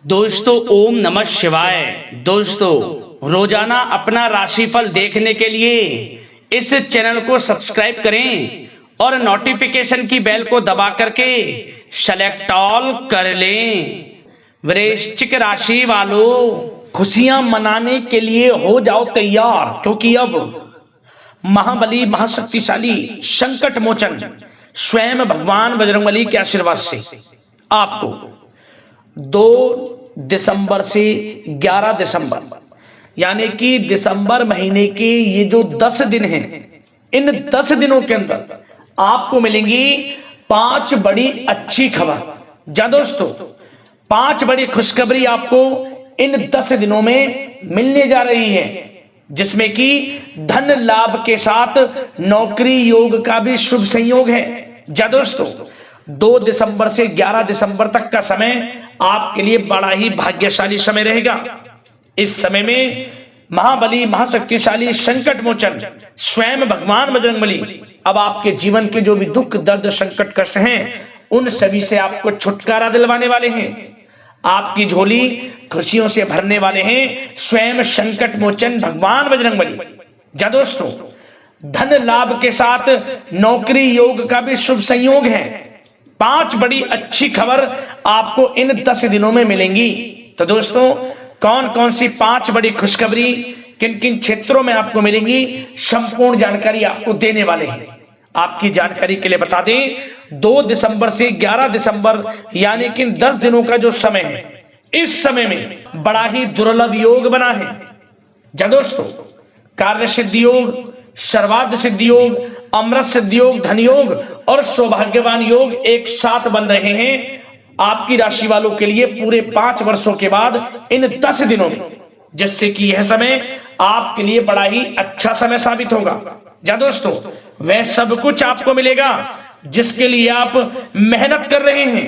दोस्तों ओम नमः शिवाय। दोस्तों रोजाना अपना राशिफल देखने के लिए इस चैनल को सब्सक्राइब करें और नोटिफिकेशन की बेल को दबा करके सेलेक्ट ऑल कर लें। वृश्चिक राशि वालों, खुशियां मनाने के लिए हो जाओ तैयार, क्योंकि अब महाबली महाशक्तिशाली संकट मोचन स्वयं भगवान बजरंगबली के आशीर्वाद से आपको 2 दिसंबर से 11 दिसंबर यानी कि दिसंबर महीने के ये जो 10 दिन हैं, इन 10 दिनों के अंदर आपको मिलेंगी 5 बड़ी अच्छी खबर। जा दोस्तों, 5 बड़ी खुशखबरी आपको इन 10 दिनों में मिलने जा रही है, जिसमें कि धन लाभ के साथ नौकरी योग का भी शुभ संयोग है। जा दोस्तों, 2 दिसंबर से 11 दिसंबर तक का समय आपके लिए बड़ा ही भाग्यशाली समय रहेगा। इस समय में महाबली महाशक्तिशाली संकट मोचन स्वयं भगवान बजरंगबली अब आपके जीवन के जो भी दुख दर्द संकट कष्ट हैं, उन सभी से आपको छुटकारा दिलवाने वाले हैं। आपकी झोली खुशियों से भरने वाले हैं स्वयं संकट मोचन भगवान बजरंगबली। जा दोस्तों, धन लाभ के साथ नौकरी योग का भी शुभ संयोग है। 5 बड़ी अच्छी खबर आपको इन 10 दिनों में मिलेंगी। तो दोस्तों, कौन कौन सी 5 बड़ी खुशखबरी किन किन क्षेत्रों में आपको मिलेंगी, संपूर्ण जानकारी आपको देने वाले हैं। आपकी जानकारी के लिए बता दें, 2 दिसंबर से 11 दिसंबर यानी कि 10 दिनों का जो समय है, इस समय में बड़ा ही दुर्लभ योग बना है। जा दोस्तों, कार्य सिद्धि योग, सर्वार्थ सिद्धि योग, अमृत सिद्धि योग, धन योग और सौभाग्यवान योग एक साथ बन रहे हैं आपकी राशि वालों के लिए पूरे 5 वर्षों के बाद इन 10 दिनों में, जिससे कि यह समय आपके लिए बड़ा ही अच्छा समय साबित होगा। जा दोस्तों, वह सब कुछ आपको मिलेगा जिसके लिए आप मेहनत कर रहे हैं।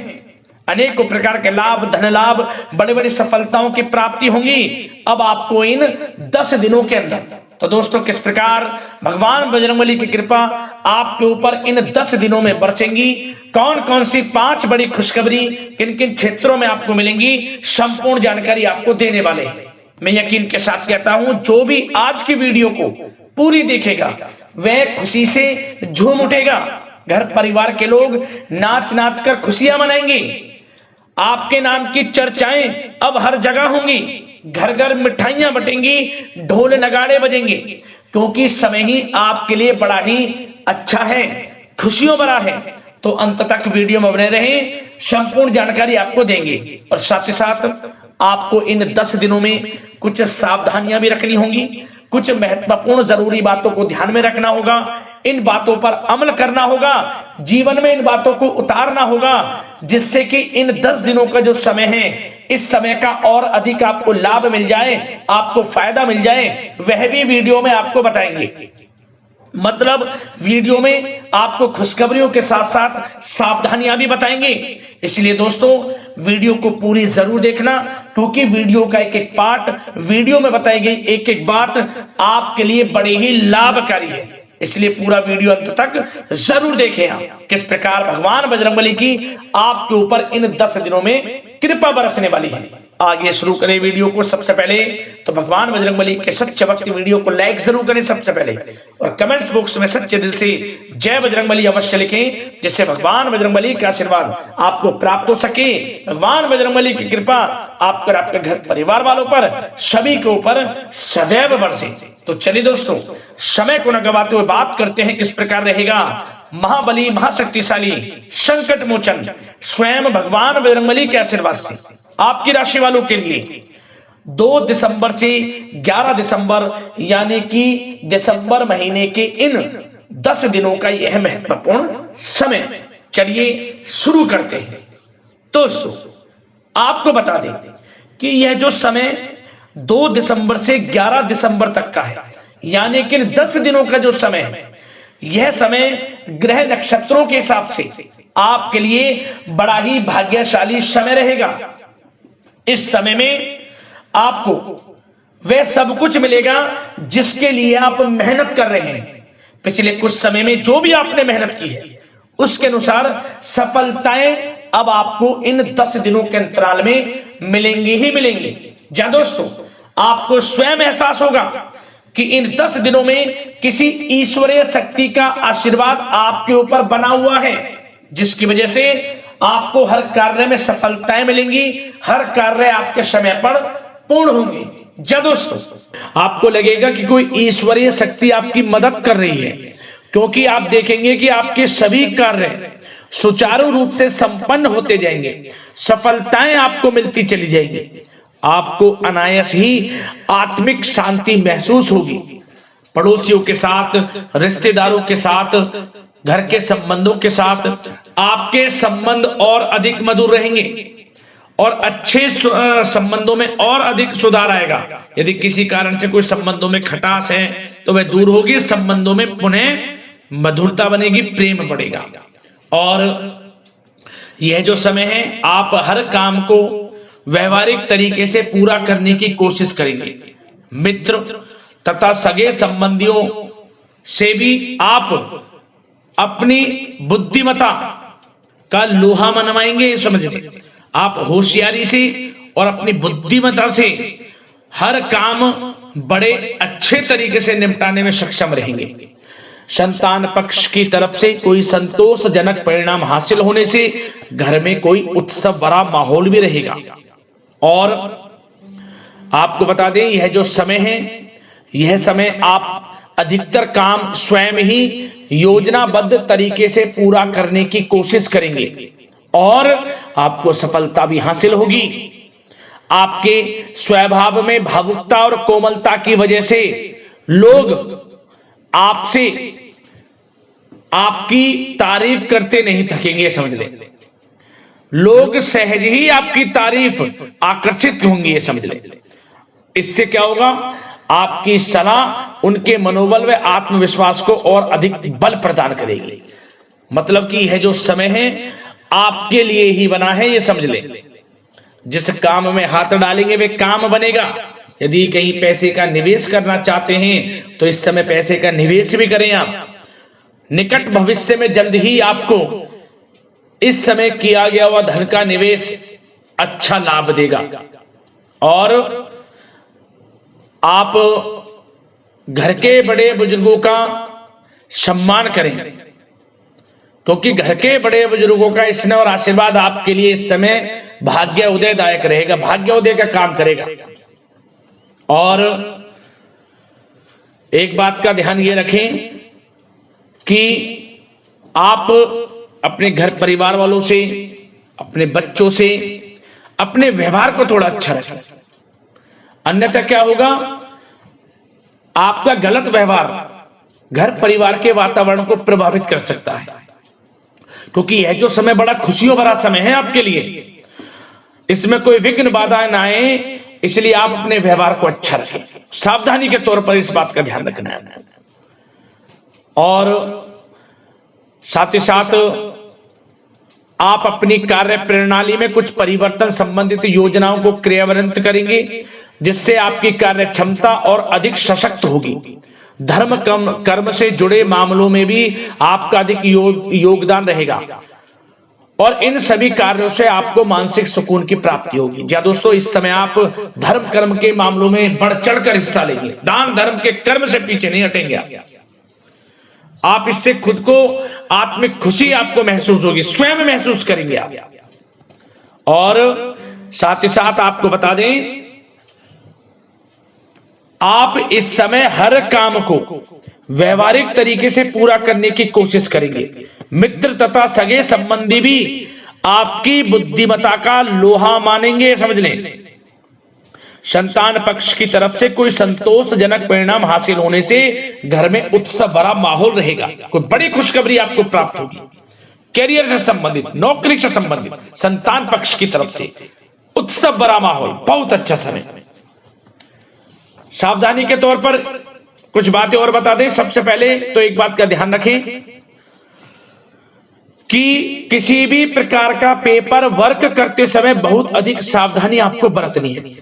अनेकों प्रकार के लाभ, धन लाभ, बड़े बड़ी सफलताओं की प्राप्ति होंगी अब आपको इन 10 दिनों के अंदर। तो दोस्तों, किस प्रकार भगवान बजरंगबली की कृपा आपके ऊपर इन 10 दिनों में बरसेंगी, कौन कौन सी 5 बड़ी खुशखबरी किन किन क्षेत्रों में आपको मिलेंगी, संपूर्ण जानकारी आपको देने वाले हैं। मैं यकीन के साथ कहता हूं, जो भी आज की वीडियो को पूरी देखेगा वह खुशी से झूम उठेगा। घर परिवार के लोग नाच नाच कर खुशियां मनाएंगे। आपके नाम की चर्चाएं अब हर जगह होंगी। घर घर मिठाइयां बटेंगी, ढोल नगाड़े बजेंगे, क्योंकि समय ही आपके लिए बड़ा ही अच्छा है, खुशियों भरा है। तो अंत तक वीडियो में बने रहें, संपूर्ण जानकारी आपको देंगे। और साथ ही साथ आपको इन 10 दिनों में कुछ सावधानियां भी रखनी होंगी, कुछ महत्वपूर्ण जरूरी बातों को ध्यान में रखना होगा, इन बातों पर अमल करना होगा, जीवन में इन बातों को उतारना होगा, जिससे कि इन 10 दिनों का जो समय है, इस समय का और अधिक आपको लाभ मिल जाए, आपको फायदा मिल जाए, वह भी वीडियो में आपको बताएंगे। मतलब वीडियो में आपको खुशखबरियों के साथ साथ सावधानियां भी बताएंगे। इसलिए दोस्तों, वीडियो को पूरी जरूर देखना, क्योंकि वीडियो का एक एक पार्ट, वीडियो में बताई गई एक एक बात आपके लिए बड़ी ही लाभकारी है। इसलिए पूरा वीडियो अंत तक जरूर देखें आप किस प्रकार भगवान बजरंगबली की आपके ऊपर इन 10 दिनों में कृपा बरसने वाली है। आगे शुरू करें वीडियो को। सबसे पहले तो भगवान बजरंगबली के सच्चे भक्त वीडियो को लाइक जरूर करें सबसे पहले, और कमेंट्स बॉक्स में सच्चे दिल से जय बजरंगबली अवश्य लिखें, जिससे भगवान बजरंगबली का आशीर्वाद आपको प्राप्त हो सके, भगवान बजरंगबली की कृपा आप पर, आपके घर परिवार वालों पर, सभी के ऊपर सदैव बरसे। तो चलिए दोस्तों, समय को न गवाते हुए बात करते हैं किस प्रकार रहेगा महाबली महाशक्तिशाली संकट मोचन स्वयं भगवान बजरंगबली के आशीर्वाद से आपकी राशि वालों के लिए 2 दिसंबर से 11 दिसंबर यानी कि दिसंबर महीने के इन 10 दिनों का यह महत्वपूर्ण समय। चलिए शुरू करते हैं। दोस्तों, आपको बता दें कि यह जो समय 2 दिसंबर से 11 दिसंबर तक का है, यानी कि 10 दिनों का जो समय है, यह समय ग्रह नक्षत्रों के हिसाब से आपके लिए बड़ा ही भाग्यशाली समय रहेगा। इस समय में आपको वह सब कुछ मिलेगा जिसके लिए आप मेहनत कर रहे हैं। पिछले कुछ समय में जो भी आपने मेहनत की है, उसके अनुसार सफलताएं अब आपको इन 10 दिनों के अंतराल में मिलेंगी ही मिलेंगी। जहां दोस्तों आपको स्वयं एहसास होगा कि इन 10 दिनों में किसी ईश्वरीय शक्ति का आशीर्वाद आपके ऊपर बना हुआ है, जिसकी वजह से आपको हर कार्य में सफलताएं मिलेंगी, हर कार्य आपके समय पर पूर्ण होंगे। जब दोस्तों आपको लगेगा कि कोई ईश्वरीय शक्ति आपकी मदद कर रही है, क्योंकि आप देखेंगे कि आपके सभी कार्य सुचारू रूप से संपन्न होते जाएंगे, सफलताएं आपको मिलती चली जाएंगी, आपको अनायास ही आत्मिक शांति महसूस होगी। पड़ोसियों के साथ, रिश्तेदारों के साथ, घर के संबंधों के साथ आपके संबंध और अधिक मधुर रहेंगे और अच्छे संबंधों में और अधिक सुधार आएगा। यदि किसी कारण से कोई संबंधों में खटास है तो वह दूर होगी, संबंधों में पुनः मधुरता बनेगी, प्रेम बढ़ेगा। और यह जो समय है आप हर काम को व्यवहारिक तरीके से पूरा करने की कोशिश करेंगे। मित्र तथा सगे संबंधियों से भी आप अपनी बुद्धिमत्ता का लोहा मनवाएंगे। समझ लें, आप होशियारी से और अपनी बुद्धिमत्ता से हर काम बड़े अच्छे तरीके से निपटाने में सक्षम रहेंगे। संतान पक्ष की तरफ से कोई संतोषजनक परिणाम हासिल होने से घर में कोई उत्सव भरा माहौल भी रहेगा। और आपको बता दें, यह जो समय है, यह समय आप अधिकतर काम स्वयं ही योजनाबद्ध तरीके से पूरा करने की कोशिश करेंगे और आपको सफलता भी हासिल होगी। आपके स्वभाव में भावुकता और कोमलता की वजह से लोग आपसे आपकी तारीफ करते नहीं थकेंगे। समझ लें, लोग सहज ही आपकी तारीफ आकर्षित होंगी, ये समझ लें। इससे क्या होगा, आपकी सलाह उनके मनोबल व आत्मविश्वास को और अधिक बल प्रदान करेगी। मतलब कि यह जो समय है आपके लिए ही बना है, ये समझ लें। जिस काम में हाथ डालेंगे वे काम बनेगा। यदि कहीं पैसे का निवेश करना चाहते हैं तो इस समय पैसे का निवेश भी करें आप। निकट भविष्य में जल्द ही आपको इस समय किया गया हुआ धन का निवेश अच्छा लाभ देगा। और आप घर के बड़े बुजुर्गों का सम्मान करें, क्योंकि घर के बड़े बुजुर्गों का स्नेह और आशीर्वाद आपके लिए इस समय भाग्य उदयदायक रहेगा, भाग्य उदय का काम करेगा। और एक बात का ध्यान ये रखें कि आप अपने घर परिवार वालों से, अपने बच्चों से अपने व्यवहार को थोड़ा अच्छा रखें। अन्यथा क्या होगा, आपका गलत व्यवहार घर परिवार के वातावरण को प्रभावित कर सकता है, क्योंकि यह जो समय बड़ा खुशियों भरा समय है आपके लिए, इसमें कोई विघ्न बाधाएं ना आए, इसलिए आप अपने व्यवहार को अच्छा रखें। सावधानी के तौर पर इस बात का ध्यान रखना है। और साथ ही साथ आप अपनी कार्य प्रणाली में कुछ परिवर्तन संबंधित योजनाओं को क्रियान्वित करेंगे, जिससे आपकी कार्य क्षमता और अधिक सशक्त होगी। धर्म कर्म से जुड़े मामलों में भी आपका अधिक योगदान रहेगा और इन सभी कार्यों से आपको मानसिक सुकून की प्राप्ति होगी। जी दोस्तों, इस समय आप धर्म कर्म के मामलों में बढ़ चढ़कर हिस्सा लेंगे। दान धर्म के कर्म से पीछे नहीं हटेंगे आप। इससे खुद को आत्मिक खुशी आपको महसूस होगी, स्वयं महसूस करेंगे आप। और साथ ही साथ आपको बता दें, आप इस समय हर काम को व्यवहारिक तरीके से पूरा करने की कोशिश करेंगे। मित्र तथा सगे संबंधी भी आपकी बुद्धिमत्ता का लोहा मानेंगे। समझ लें, संतान पक्ष की तरफ से कोई संतोषजनक परिणाम हासिल होने से घर में उत्सव भरा माहौल रहेगा। कोई बड़ी खुशखबरी आपको प्राप्त होगी। कैरियर से संबंधित, नौकरी से संबंधित, संतान पक्ष की तरफ से उत्सव भरा माहौल, बहुत अच्छा समय। सावधानी के तौर पर कुछ बातें और बता दें। सबसे पहले तो एक बात का ध्यान रखें कि किसी भी प्रकार का पेपर वर्क करते समय बहुत अधिक सावधानी आपको बरतनी है।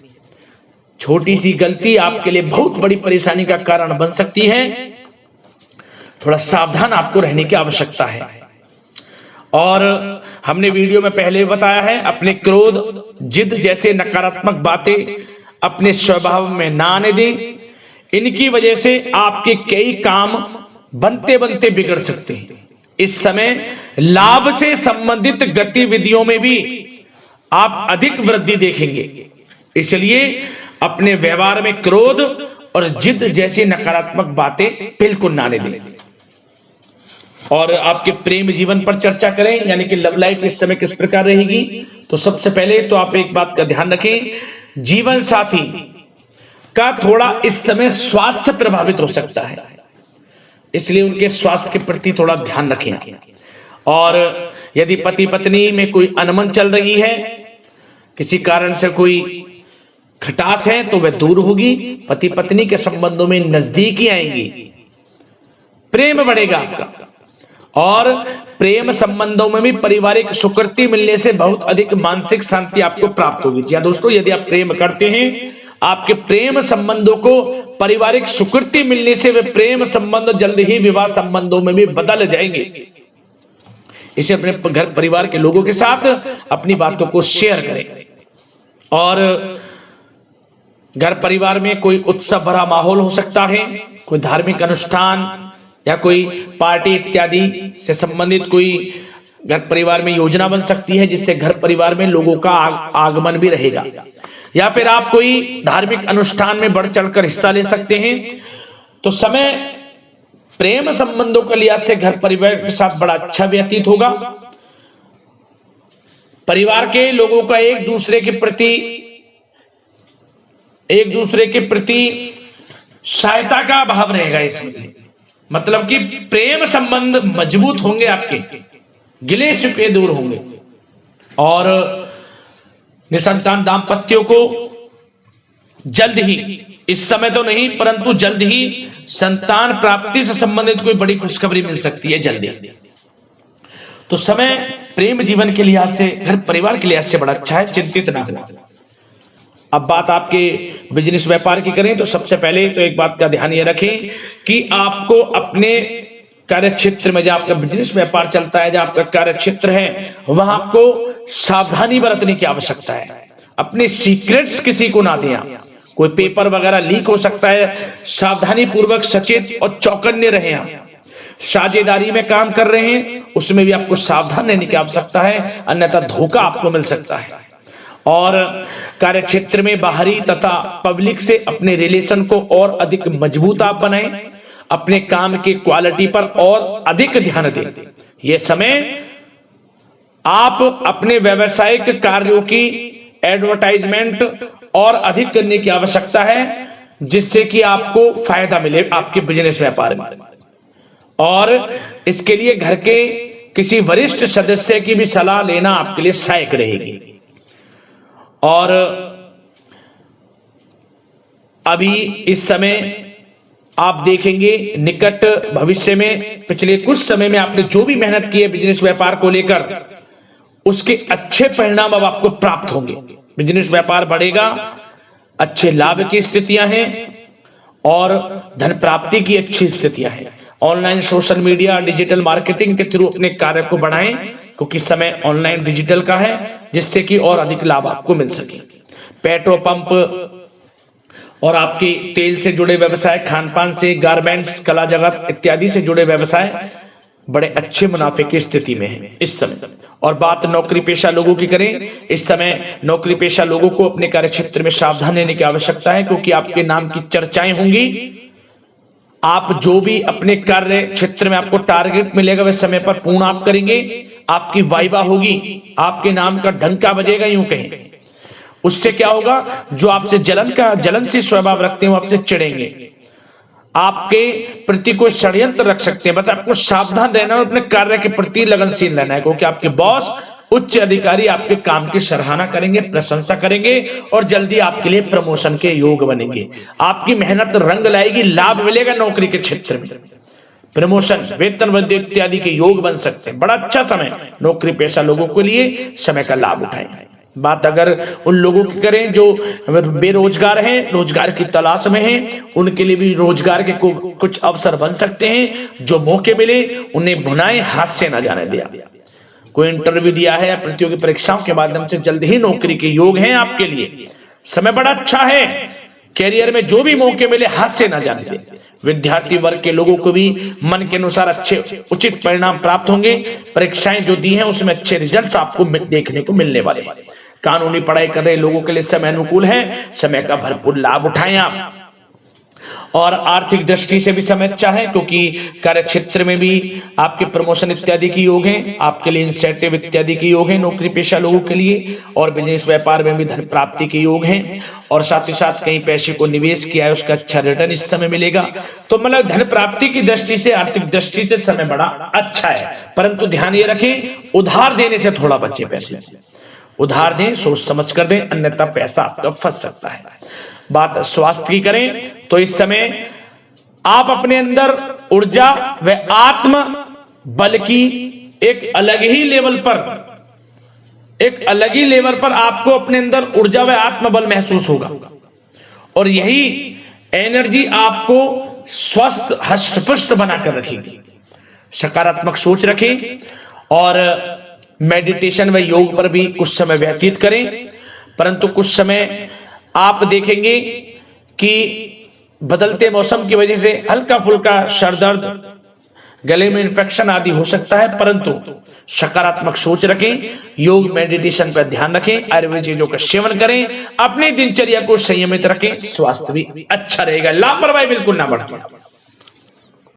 छोटी सी गलती आपके लिए बहुत बड़ी परेशानी का कारण बन सकती है। थोड़ा सावधान आपको रहने की आवश्यकता है। और हमने वीडियो में पहले बताया है, अपने क्रोध, जिद जैसे नकारात्मक बातें अपने स्वभाव में ना आने दें। इनकी वजह से आपके कई काम बनते बनते बिगड़ सकते हैं। इस समय लाभ से संबंधित गतिविधियों में भी आप अधिक वृद्धि देखेंगे, इसलिए अपने व्यवहार में क्रोध और जिद जैसी नकारात्मक बातें बिल्कुल ना आने दें। और आपके प्रेम जीवन पर चर्चा करें, यानी कि लव लाइफ इस समय किस प्रकार रहेगी। तो सबसे पहले तो आप एक बात का ध्यान रखें, जीवन साथी का थोड़ा इस समय स्वास्थ्य प्रभावित हो सकता है, इसलिए उनके स्वास्थ्य के प्रति थोड़ा ध्यान रखें। और यदि पति पत्नी में कोई अनबन चल रही है, किसी कारण से कोई खटास है, तो वह दूर होगी। पति पत्नी के संबंधों में नजदीकी आएंगी, प्रेम बढ़ेगा आपका। और प्रेम संबंधों में भी पारिवारिक स्वीकृति मिलने से बहुत अधिक मानसिक शांति आपको प्राप्त होगी। जी दोस्तों, यदि आप प्रेम करते हैं, आपके प्रेम संबंधों को पारिवारिक स्वीकृति मिलने से वे प्रेम संबंध जल्द ही विवाह संबंधों में भी बदल जाएंगे। इसे अपने घर परिवार के लोगों के साथ अपनी बातों को शेयर करें। और घर परिवार में कोई उत्सव भरा माहौल हो सकता है, कोई धार्मिक अनुष्ठान या कोई पार्टी इत्यादि से संबंधित कोई घर परिवार में योजना बन सकती है, जिससे घर परिवार में लोगों का आगमन भी रहेगा। या फिर आप कोई धार्मिक अनुष्ठान में बढ़ चढ़कर हिस्सा ले सकते हैं। तो समय प्रेम संबंधों के लिहाज से घर परिवार के साथ बड़ा अच्छा व्यतीत होगा। परिवार के लोगों का एक दूसरे के प्रति सहायता का भाव रहेगा इसमें, मतलब कि प्रेम संबंध मजबूत होंगे, आपके गिले शिकवे दूर होंगे। और निसंतान दाम्पत्यों को जल्द ही, इस समय तो नहीं परंतु जल्द ही संतान प्राप्ति से संबंधित कोई बड़ी खुशखबरी मिल सकती है जल्दी। तो समय प्रेम जीवन के लिहाज से, घर परिवार के लिहाज से बड़ा अच्छा है, चिंतित ना हो। अब बात आपके बिजनेस व्यापार की करें, तो सबसे पहले तो एक बात का ध्यान ये रखें कि आपको अपने कार्य क्षेत्र में, जहां आपका बिजनेस व्यापार चलता है, जहां आपका कार्य क्षेत्र है, वहां आपको सावधानी बरतने की आवश्यकता है। अपने सीक्रेट्स किसी को ना दें। कोई पेपर वगैरह लीक हो सकता है, सावधानी पूर्वक सचेत और चौकन्ने रहें। आप साझेदारी में काम कर रहे हैं, उसमें भी आपको सावधान रहने की आवश्यकता है, अन्यथा धोखा आपको मिल सकता है। और कार्य क्षेत्र में बाहरी तथा पब्लिक से अपने रिलेशन को और अधिक मजबूत आप बनाएं। अपने काम की क्वालिटी पर और अधिक ध्यान दें। यह समय आप अपने व्यावसायिक कार्यों की एडवर्टाइजमेंट और अधिक करने की आवश्यकता है, जिससे कि आपको फायदा मिले आपके बिजनेस व्यापार में। और इसके लिए घर के किसी वरिष्ठ सदस्य की भी सलाह लेना आपके लिए सहायक रहेगी। और अभी इस समय आप देखेंगे, निकट भविष्य में, पिछले कुछ समय में आपने जो भी मेहनत की है बिजनेस व्यापार को लेकर, उसके अच्छे परिणाम अब आपको प्राप्त होंगे। बिजनेस व्यापार बढ़ेगा, अच्छे लाभ की स्थितियां हैं और धन प्राप्ति की अच्छी स्थितियां हैं। Online social media, digital marketing के थ्रू अपने कार्य को बढ़ाएं, क्योंकि समय ऑनलाइन डिजिटल का है, जिससे कि और अधिक लाभ आपको मिल सके। पेट्रोल पंप और आपके तेल से जुड़े व्यवसाय, खान पान से, गारमेंट्स, कला जगत इत्यादि से जुड़े व्यवसाय बड़े अच्छे मुनाफे की स्थिति में है इस समय। और बात नौकरी पेशा लोगों की करें, इस समय नौकरी पेशा लोगों को अपने कार्य क्षेत्र में सावधान रहने की आवश्यकता है, क्योंकि आपके नाम की चर्चाएं होंगी। आप जो भी अपने कार्य क्षेत्र में आपको टारगेट मिलेगा, वह समय पर पूर्ण आप करेंगे। आपकी वाइवा होगी, आपके नाम का डंका बजेगा, यूं कहें। उससे क्या होगा, जो आपसे जलनशील स्वभाव रखते हैं वो आपसे चिढ़ेंगे, आपके प्रति कोई षड्यंत्र रख सकते हैं। बस आपको सावधान रहना और अपने कार्य के प्रति लगनशील रहना है, क्योंकि आपके बॉस, उच्च अधिकारी आपके काम की सराहना करेंगे, प्रशंसा करेंगे और जल्दी आपके लिए प्रमोशन के योग बनेंगे। आपकी मेहनत रंग लाएगी, लाभ मिलेगा नौकरी के क्षेत्र में, प्रमोशन, वेतन वृद्धि इत्यादि के योग बन सकते हैं। बड़ा अच्छा समय नौकरी पेशा लोगों के लिए, समय का लाभ उठाएं। बात अगर उन लोगों की करें जो बेरोजगार हैं, रोजगार की तलाश में हैं, उनके लिए भी रोजगार के कुछ अवसर बन सकते हैं। जो मौके मिले उन्हें भुनाएं, हाथ से ना जाने दिया। कोई इंटरव्यू दिया है या प्रतियोगी परीक्षाओं के माध्यम से जल्द ही नौकरी के योग हैं आपके लिए। समय बड़ा अच्छा है। कैरियर में जो भी मौके मिले हाथ से ना जाने दें। विद्यार्थी वर्ग के लोगों को भी मन के अनुसार अच्छे उचित परिणाम प्राप्त होंगे। परीक्षाएं जो दी हैं उसमें अच्छे रिजल्ट्स आपको देखने को मिलने वाले हैं। कानूनी पढ़ाई कर रहे लोगों के लिए समय अनुकूल है। समय का भरपूर लाभ उठाएं आप। और आर्थिक दृष्टि से भी समय अच्छा है, क्योंकि कार्य क्षेत्र में भी आपके प्रमोशन इत्यादि के योग हैं। आपके लिए इंसेंटिव इत्यादि के योग हैं नौकरी पेशा लोगों के लिए। और बिजनेस व्यापार में भी धन प्राप्ति के योग हैं। और साथ ही साथ कहीं पैसे को निवेश किया है उसका अच्छा रिटर्न इस समय मिलेगा। तो मतलब धन प्राप्ति की दृष्टि से, आर्थिक दृष्टि से समय बड़ा अच्छा है। परंतु ध्यान ये रखें, उधार देने से थोड़ा बचे। पैसे उधार दें, सोच समझ कर दें, अन्यथा पैसा आपका फंस सकता है। बात स्वास्थ्य की करें तो इस समय आप अपने अंदर ऊर्जा व आत्म बल की एक अलग ही लेवल पर आपको अपने अंदर ऊर्जा व आत्म बल महसूस होगा। और यही एनर्जी आपको स्वस्थ हष्ट-पुष्ट बनाकर रखेगी। सकारात्मक सोच रखें और मेडिटेशन व योग पर भी कुछ समय व्यतीत करें। परंतु कुछ समय आप देखेंगे कि बदलते मौसम की वजह से हल्का फुल्का सर दर्द, गले में इन्फेक्शन आदि हो सकता है। परंतु सकारात्मक सोच रखें, योग मेडिटेशन पर ध्यान रखें, आयुर्वेद चीजों का सेवन करें, अपनी दिनचर्या को संयमित रखें, स्वास्थ्य भी अच्छा रहेगा। लापरवाही बिल्कुल ना बरतें।